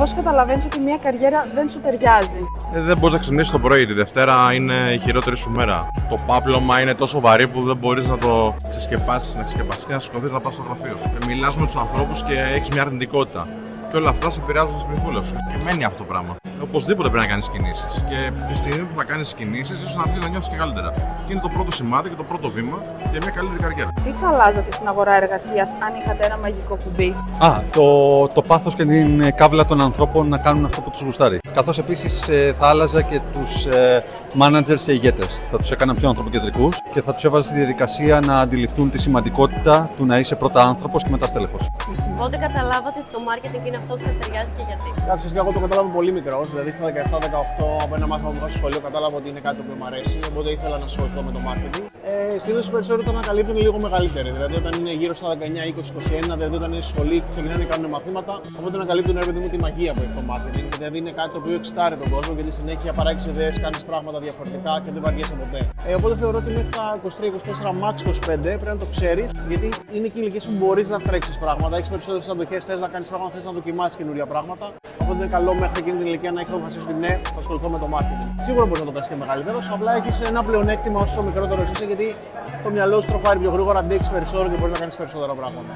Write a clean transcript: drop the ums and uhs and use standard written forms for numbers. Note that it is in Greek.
Πώς καταλαβαίνεις ότι μια καριέρα δεν σου ταιριάζει? Δεν μπορείς να ξυπνήσεις το πρωί. Τη Δευτέρα είναι η χειρότερη σου μέρα. Το πάπλωμα είναι τόσο βαρύ που δεν μπορείς να το ξεσκεπάσεις και να σηκωθείς να πας στο γραφείο σου. Μιλάς με τους ανθρώπους και έχεις μια αρνητικότητα. Και όλα αυτά σε επηρεάζουν στην πνευματικότητα σου. Και μένει αυτό το πράγμα. Οπωσδήποτε πρέπει να κάνεις κινήσεις. Και τη στιγμή που θα κάνεις κινήσεις, ίσως να αρχίσεις να νιώθεις και καλύτερα. Και είναι το πρώτο σημάδι και το πρώτο βήμα για μια καλύτερη καριέρα. Τι θα αλλάζατε στην αγορά εργασίας αν είχατε ένα μαγικό κουμπί? Το πάθος και την κάβλα των ανθρώπων να κάνουν αυτό που τους γουστάρει. Καθώς επίσης θα άλλαζα και τους managers σε ηγέτες. Θα τους έκανα πιο ανθρωποκεντρικούς και θα τους έβαζα στη διαδικασία να αντιληφθούν τη σημαντικότητα του να είσαι πρώτα άνθρωπος και μετά στέλεχος. Πότε καταλάβατε ότι το marketing είναι αυτό που σας ταιριάζει και γιατί? Ουσιαστικά εγώ το κατάλαβα πολύ μικρό. Δηλαδή στα 17-18 από ένα μάθημα που είχα στο σχολείο κατάλαβα ότι είναι κάτι που μου αρέσει. Οπότε ήθελα να ασχοληθώ με το marketing. Συνήθως οι περισσότεροι το ανακαλύπτουν λίγο μεγαλύτεροι. Δηλαδή όταν είναι γύρω στα 19, 20, 21, δηλαδή όταν είναι στη σχολή, ξεκινάνε να κάνουν μαθήματα. Οπότε ανακαλύπτουν ρε παιδί μου τη μαγεία που έχει το marketing. Δηλαδή είναι κάτι το οποίο εξητάρει τον κόσμο γιατί συνέχεια παράγεις ιδέες, κάνεις πράγματα διαφορετικά και δεν βαριέσαι ποτέ. Οπότε θεωρώ ότι μέχρι τα 23-24, max 25 πρέπει να το ξέρεις γιατί είναι και ηλικίες που μπορείς να τρέξεις πράγματα. Έχεις περισσότερες αντοχές, θες να κάνεις πράγματα, θες να δοκιμάσεις καινούργια πράγματα. Οπότε είναι καλό μέχρι εκείνη την ηλικία να έχεις αποφασίσει ότι ναι, θα ασχοληθώ με το marketing. Σίγουρα μπορείς να το κάνεις και μεγαλύτερος, απλά έχεις ένα πλεονέκτημα όσο μικρότερο είσαι γιατί το μυαλό σου τροφάρει πιο γρήγορα, αντέξεις περισσότερο και μπορείς να κάνεις περισσότερα πράγματα.